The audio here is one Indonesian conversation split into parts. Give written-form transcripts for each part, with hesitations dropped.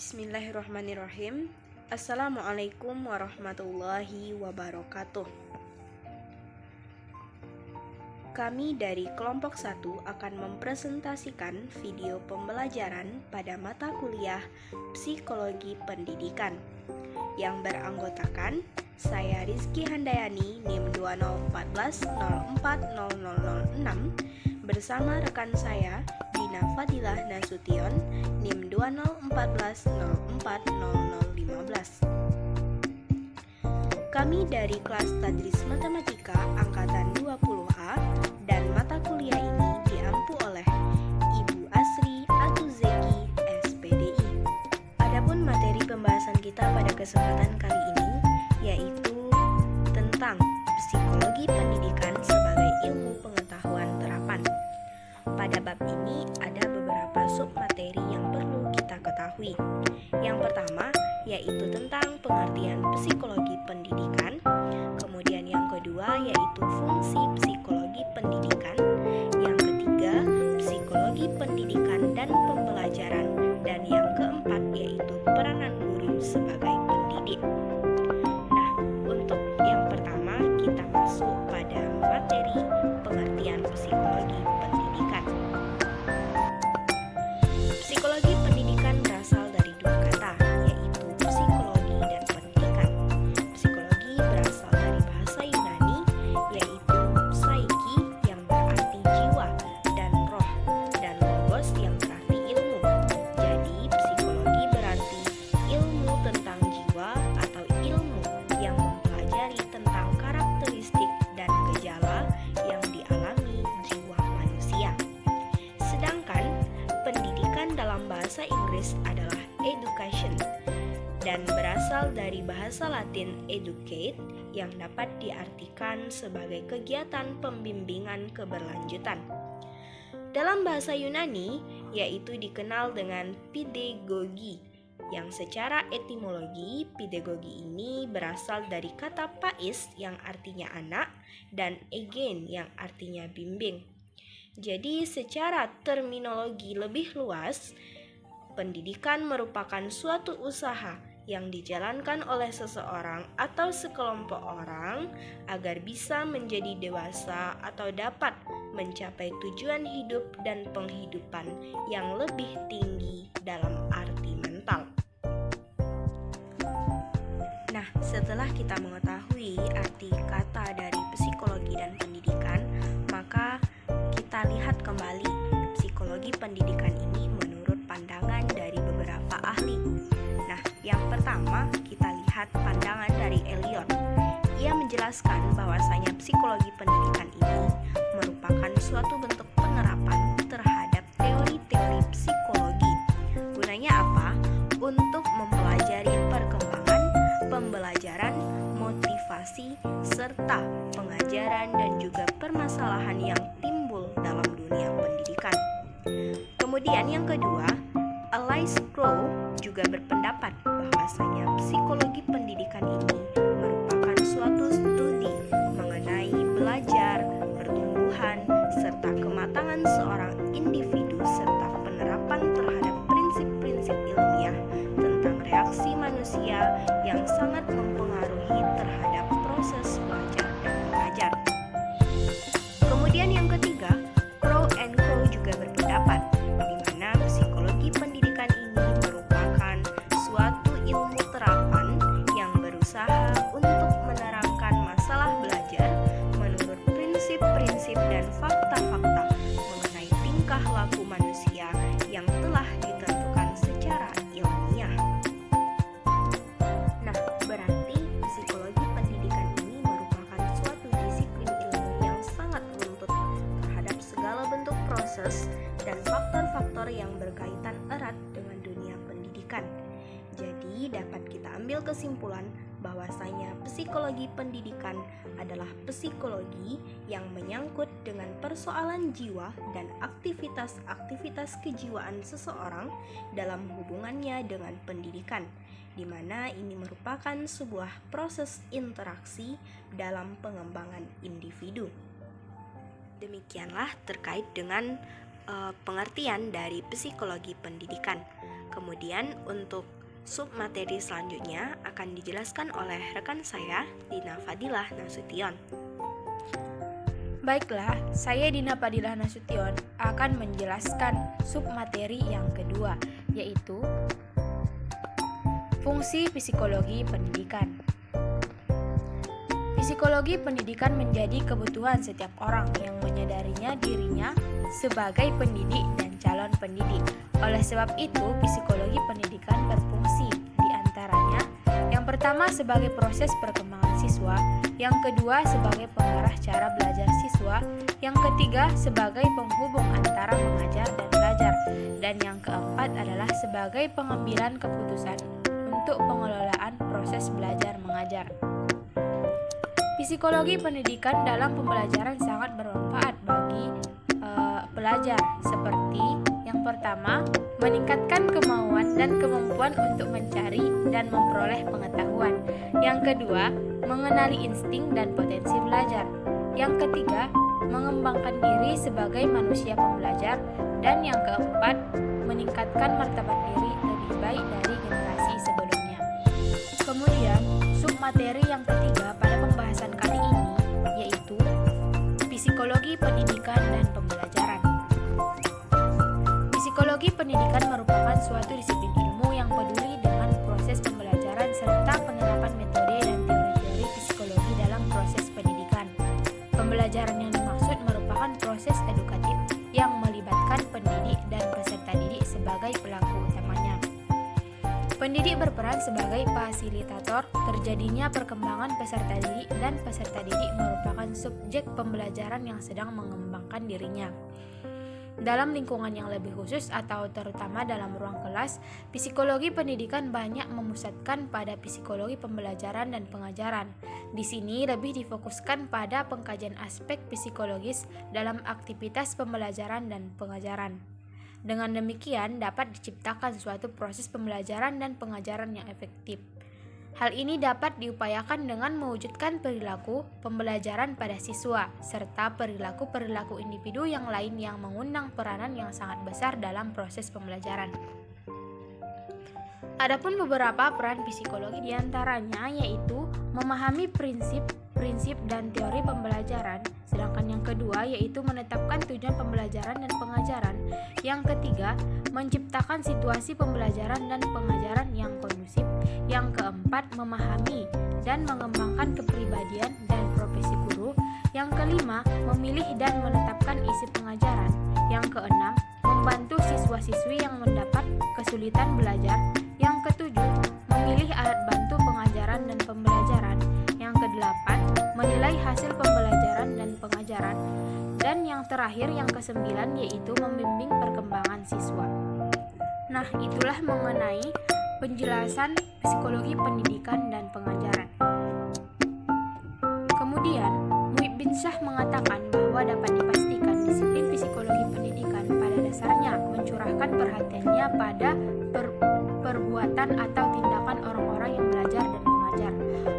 Bismillahirrahmanirrahim. Assalamualaikum warahmatullahi wabarakatuh. Kami dari kelompok 1 akan mempresentasikan video pembelajaran pada mata kuliah Psikologi Pendidikan yang beranggotakan saya Rizky Handayani NIM 2014-040006 bersama rekan saya Dina Fadilah Nasution NIM 2014-040015. Kami dari kelas Tadris Matematika Angkatan 20A dan mata kuliah ini diampu oleh Ibu Asri Atuzeki SPDI. Adapun materi pembahasan kita pada kesempatan kali ini yaitu tentang psikologi pendidikan sebagai ilmu pengetahuan terapan. Pada bab ini ada beberapa submateri yang perlu kita ketahui. Yang pertama yaitu tentang pengertian psikologi pendidikan. Kemudian yang kedua yaitu fungsi psikologi pendidikan. Yang ketiga psikologi pendidikan dan pembelajaran. Dan yang keempat yaitu peranan guru sebagai pendidik. Nah, untuk yang pertama kita masuk pada materi pengertian psikologi pendidikan. Psikologi pendidikan berasal dari dua kata, yaitu psikologi dan pendidikan. Psikologi berasal dari bahasa Yunani, yaitu psyche yang berarti jiwa, dan roh, dan logos yang berarti ilmu. Jadi, psikologi berarti ilmu tentang jiwa atau ilmu yang mempelajari tentang karakteristik dan gejala yang dialami jiwa manusia. Sedangkan pendidikan dalam bahasa Inggris adalah education dan berasal dari bahasa Latin educate yang dapat diartikan sebagai kegiatan pembimbingan keberlanjutan. Dalam bahasa Yunani yaitu dikenal dengan pedagogi yang secara etimologi pedagogi ini berasal dari kata pais yang artinya anak dan egen yang artinya bimbing. Jadi secara terminologi lebih luas, pendidikan merupakan suatu usaha yang dijalankan oleh seseorang atau sekelompok orang agar bisa menjadi dewasa atau dapat mencapai tujuan hidup dan penghidupan yang lebih tinggi dalam arti mental. Nah, setelah kita mengetahui arti kata dari psikologi dan pendidikan, maka kita lihat kembali psikologi pendidikan ini menurut pandangan dari beberapa ahli. Nah, yang pertama kita lihat pandangan dari Eliot. Ia menjelaskan bahwasanya psikologi pendidikan ini merupakan suatu bentuk penerapan terhadap teori-teori psikologi. Gunanya apa? Untuk mempelajari perkembangan, pembelajaran, motivasi, serta pengajaran dan juga permasalahan yang timbul dalam dunia pendidikan. Kemudian yang kedua, Alice Crow juga berpendapat bahwasanya psikologi pendidikan ini merupakan suatu studi mengenai belajar, pertumbuhan, serta kematangan seorang individu serta penerapan terhadap prinsip-prinsip ilmiah tentang reaksi manusia yang sangat mempengaruhi terhadap proses belajar dan mengajar. Kemudian yang ketiga, Crow and Co juga berpendapat di mana psikologi pendidikan ini merupakan suatu ilmu terapan yang berusaha untuk menerangkan masalah belajar menurut prinsip-prinsip dan fakta-fakta mengenai tingkah laku manusia yang telah ditentukan secara ilmiah. Nah, berarti psikologi pendidikan ini merupakan suatu disiplin ilmu yang sangat runtut terhadap segala bentuk proses dan faktor-faktor yang berkaitan erat dengan dunia pendidikan. Jadi dapat kita ambil kesimpulan bahwasanya psikologi pendidikan adalah psikologi yang menyangkut dengan persoalan jiwa dan aktivitas-aktivitas kejiwaan seseorang dalam hubungannya dengan pendidikan, di mana ini merupakan sebuah proses interaksi dalam pengembangan individu. Demikianlah terkait dengan pengertian dari psikologi pendidikan. Kemudian untuk submateri selanjutnya akan dijelaskan oleh rekan saya, Dina Fadilah Nasution. Baiklah, saya Dina Fadilah Nasution akan menjelaskan submateri yang kedua, yaitu fungsi psikologi pendidikan. Psikologi pendidikan menjadi kebutuhan setiap orang yang menyadarinya dirinya sebagai pendidik dan calon pendidik. Oleh sebab itu, psikologi pendidikan berfungsi di antaranya yang pertama sebagai proses perkembangan siswa, yang kedua sebagai pengarah cara belajar siswa, yang ketiga sebagai penghubung antara mengajar dan belajar, dan yang keempat adalah sebagai pengambilan keputusan untuk pengelolaan proses belajar mengajar. Psikologi pendidikan dalam pembelajaran sangat bermanfaat bagi pelajar, seperti yang pertama, meningkatkan kemauan dan kemampuan untuk mencari dan memperoleh pengetahuan. Yang kedua, mengenali insting dan potensi belajar. Yang ketiga, mengembangkan diri sebagai manusia pembelajar. Dan yang keempat, meningkatkan martabat diri lebih baik dari generasi sebelumnya. Kemudian, submateri yang ketiga pada pembahasan kali ini yaitu psikologi pendidikan dan pembelajaran. Psikologi pendidikan merupakan suatu disiplin ilmu yang peduli dengan proses pembelajaran serta penerapan metode dan teori-teori psikologi dalam proses pendidikan. Pembelajaran yang dimaksud merupakan proses edukatif yang melibatkan pendidik dan peserta didik sebagai pelaku utamanya. Pendidik berperan sebagai fasilitator terjadinya perkembangan peserta didik, dan peserta didik merupakan subjek pembelajaran yang sedang mengembangkan dirinya. Dalam lingkungan yang lebih khusus atau terutama dalam ruang kelas, psikologi pendidikan banyak memusatkan pada psikologi pembelajaran dan pengajaran. Di sini lebih difokuskan pada pengkajian aspek psikologis dalam aktivitas pembelajaran dan pengajaran. Dengan demikian dapat diciptakan suatu proses pembelajaran dan pengajaran yang efektif. Hal ini dapat diupayakan dengan mewujudkan perilaku pembelajaran pada siswa, serta perilaku-perilaku individu yang lain yang mengundang peranan yang sangat besar dalam proses pembelajaran. Adapun beberapa peran psikologi diantaranya yaitu memahami prinsip dan teori pembelajaran, sedangkan yang kedua yaitu menetapkan tujuan pembelajaran dan pengajaran, yang ketiga menciptakan situasi pembelajaran dan pengajaran yang kondusif, yang keempat memahami dan mengembangkan kepribadian dan profesi guru, yang kelima memilih dan menetapkan isi pengajaran, yang keenam membantu siswa-siswi yang mendapat kesulitan belajar, yang ketujuh memilih alat bantu pengajaran dan pembelajaran, yang kedelapan menilai hasil pembelajaran dan pengajaran, dan yang terakhir yang kesembilan yaitu membimbing perkembangan siswa. Nah, itulah mengenai penjelasan psikologi pendidikan dan pengajaran. Kemudian, Muhib bin Syah mengatakan bahwa dapat dipastikan disiplin psikologi pendidikan pada dasarnya mencurahkan perhatiannya pada perbuatan atau tindakan orang-orang yang belajar dan mengajar.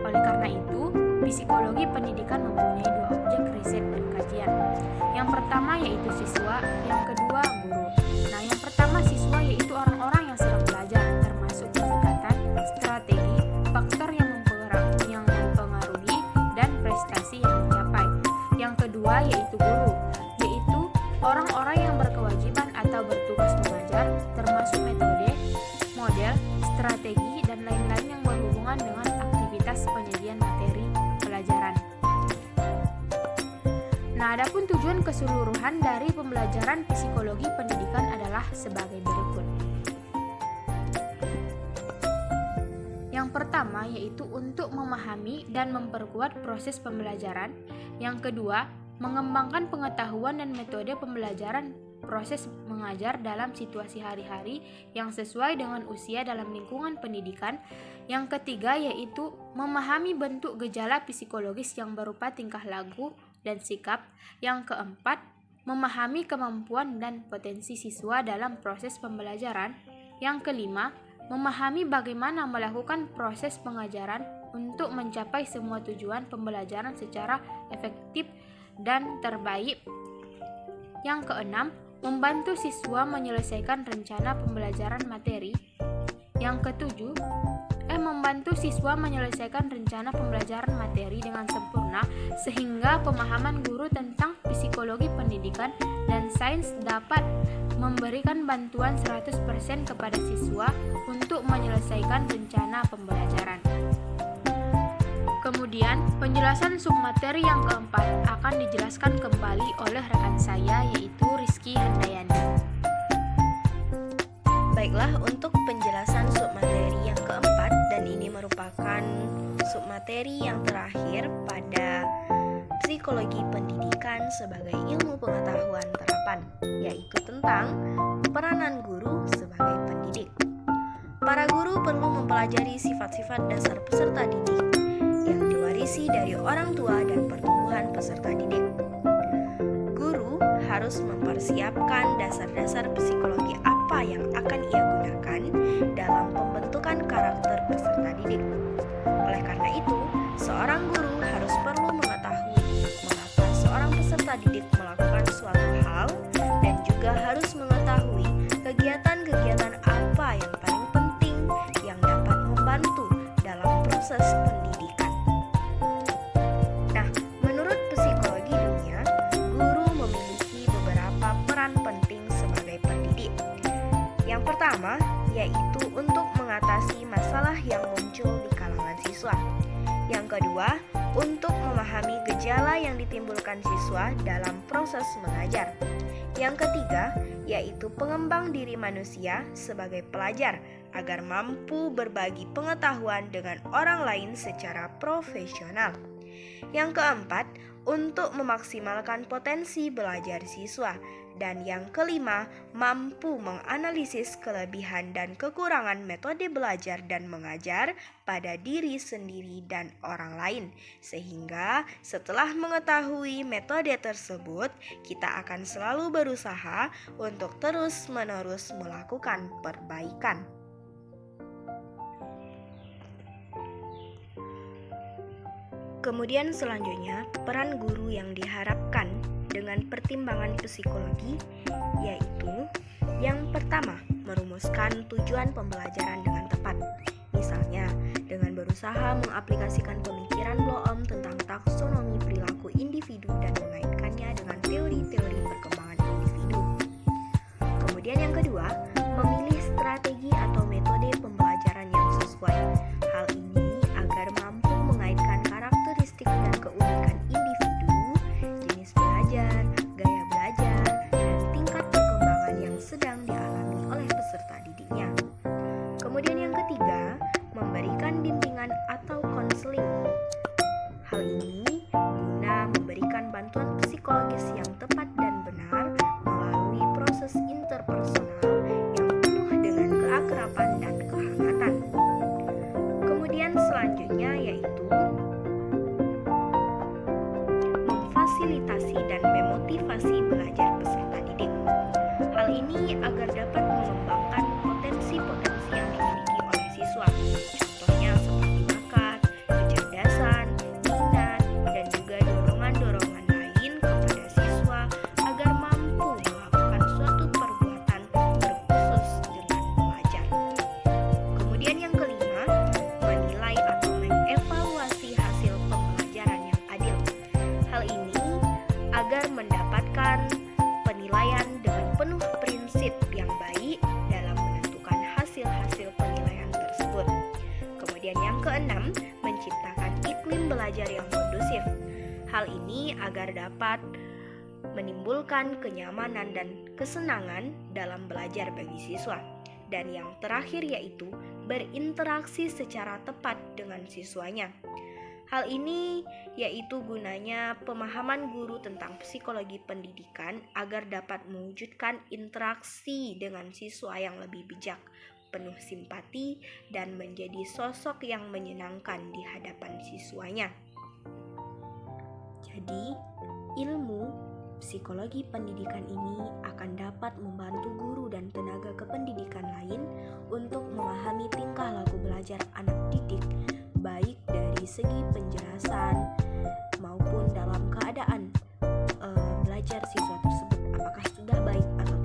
Oleh karena itu, psikologi pendidikan mempunyai dua objek riset dan kajian. Yang pertama yaitu siswa, yang kedua guru. Nah, yang pertama siswa yaitu orang-orang yang sedang belajar, termasuk pendekatan, strategi, faktor yang mempengaruhi, dan prestasi yang dicapai. Yang kedua yaitu guru, yaitu orang-orang yang berkewajiban atau bertugas mengajar, termasuk metode, model, strategi, dan lain-lain yang berhubungan dengan aktivitas penyajian materi pelajaran. Nah, adapun tujuan keseluruhan dari pembelajaran psikologi pendidikan adalah sebagai berikut. Yang pertama yaitu untuk memahami dan memperkuat proses pembelajaran. Yang kedua, mengembangkan pengetahuan dan metode pembelajaran proses mengajar dalam situasi hari-hari yang sesuai dengan usia dalam lingkungan pendidikan. Yang ketiga yaitu memahami bentuk gejala psikologis yang berupa tingkah laku dan sikap. Yang keempat, memahami kemampuan dan potensi siswa dalam proses pembelajaran. Yang kelima, memahami bagaimana melakukan proses pengajaran untuk mencapai semua tujuan pembelajaran secara efektif dan terbaik. Yang keenam, membantu siswa menyelesaikan rencana pembelajaran materi. Yang ketujuh, membantu siswa menyelesaikan rencana pembelajaran materi dengan sempurna sehingga pemahaman guru tentang psikologi pendidikan dan sains dapat memberikan bantuan 100% kepada siswa untuk menyelesaikan rencana pembelajaran. Kemudian, penjelasan submateri yang keempat akan dijelaskan kembali oleh rekan saya, yaitu Rizky Handayani. Baiklah, untuk penjelasan submateri yang keempat, dan ini merupakan submateri yang terakhir pada psikologi pendidikan sebagai ilmu pengetahuan terapan, yaitu tentang peranan guru sebagai pendidik. Para guru perlu mempelajari sifat-sifat dasar peserta didik yang diwarisi dari orang tua dan pertumbuhan peserta didik. Guru harus mempersiapkan dasar-dasar psikologi apa yang akan ia gunakan dalam pembentukan karakter peserta didik. Oleh karena itu, seorang guru harus perlu mengetahui mengapa seorang peserta didik melakukan suatu hal dan juga harus mengetahui kegiatan-kegiatan apa yang paling penting yang dapat membantu dalam proses pendidikan. Nah, menurut psikologi dunia, guru memiliki beberapa peran penting sebagai pendidik. Yang pertama, yaitu untuk mengatasi masalah yang muncul di kalangan siswa. Yang kedua, untuk memahami gejala yang ditimbulkan siswa dalam proses mengajar. Yang ketiga, yaitu pengembang diri manusia sebagai pelajar agar mampu berbagi pengetahuan dengan orang lain secara profesional. Yang keempat, untuk memaksimalkan potensi belajar siswa. Dan yang kelima, mampu menganalisis kelebihan dan kekurangan metode belajar dan mengajar pada diri sendiri dan orang lain. Sehingga setelah mengetahui metode tersebut, kita akan selalu berusaha untuk terus-menerus melakukan perbaikan. Kemudian selanjutnya, peran guru yang diharapkan dengan pertimbangan psikologi, yaitu yang pertama, merumuskan tujuan pembelajaran dengan tepat. Misalnya, dengan berusaha mengaplikasikan pemikiran Bloom tentang taksonomi perilaku individu dan mengaitkannya dengan teori-teori perkembangan individu. Kemudian yang kedua, memilih strategi atau metode pembelajaran yang sesuai. Hal ini agar mampu mengaitkan karakteristik dan keunikan individu, jenis belajar, gaya belajar, dan tingkat perkembangan yang sedang dialami oleh peserta didiknya. Kemudian yang ketiga, memberikan bimbingan atau konseling. Hal ini guna memberikan bantuan psikologis yang tepat dan benar melalui proses interpersonal yang penuh dengan keakraban dan kehangatan. Kemudian selanjutnya yaitu memfasilitasi dan memotivasi belajar peserta didik. Hal ini agar dapat mengembangkan potensi-potensi yang dimiliki oleh siswa. Contohnya seperti bakat, kecerdasan, minat, dan juga dorongan-dorongan lain kepada siswa agar mampu melakukan suatu perbuatan terkhusus dengan belajar. Kemudian yang kelima, menilai atau mengevaluasi hasil pembelajaran yang adil. Hal ini agar mendapatkan penilaian dengan penuh prinsip yang baik dalam menentukan hasil-hasil penilaian tersebut. Kemudian yang keenam, menciptakan iklim belajar yang kondusif. Hal ini agar dapat menimbulkan kenyamanan dan kesenangan dalam belajar bagi siswa. Dan yang terakhir yaitu berinteraksi secara tepat dengan siswanya. Hal ini yaitu gunanya pemahaman guru tentang psikologi pendidikan agar dapat mewujudkan interaksi dengan siswa yang lebih bijak, penuh simpati, dan menjadi sosok yang menyenangkan di hadapan siswanya. Jadi, ilmu psikologi pendidikan ini akan dapat membantu guru dan tenaga kependidikan lain untuk memahami tingkah laku belajar anak didik, baik dari segi penjelasan maupun dalam keadaan belajar siswa tersebut apakah sudah baik atau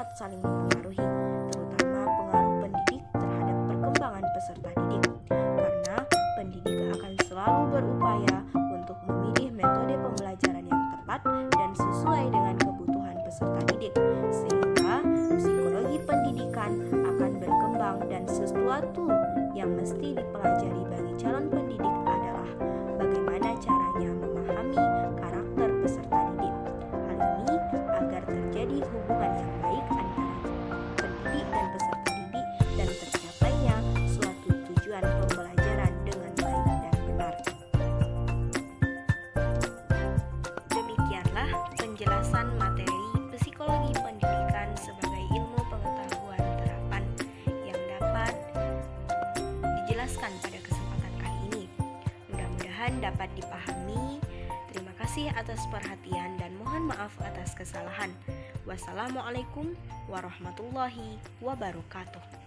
dapat saling mempengaruhi, terutama pengaruh pendidik terhadap perkembangan peserta didik. Karena pendidik akan selalu berupaya untuk memilih metode pembelajaran yang tepat dan sesuai dengan kebutuhan peserta didik, sehingga psikologi pendidikan akan berkembang. Dan sesuatu yang mesti dipelajari bagi calon pendidik adalah bagaimana caranya memahami karakter peserta didik. Hal ini agar terjadi hubungan yang baik antara pendidik dan peserta didik dan tercapainya suatu tujuan pembelajaran dengan baik dan benar. Demikianlah penjelasan materi psikologi pendidikan sebagai ilmu pengetahuan terapan yang dapat dijelaskan pada kesempatan kali ini. Mudah-mudahan dapat dipahami. Terima kasih atas perhatian dan mohon maaf atas kesalahan. Wassalamualaikum warahmatullahi wabarakatuh.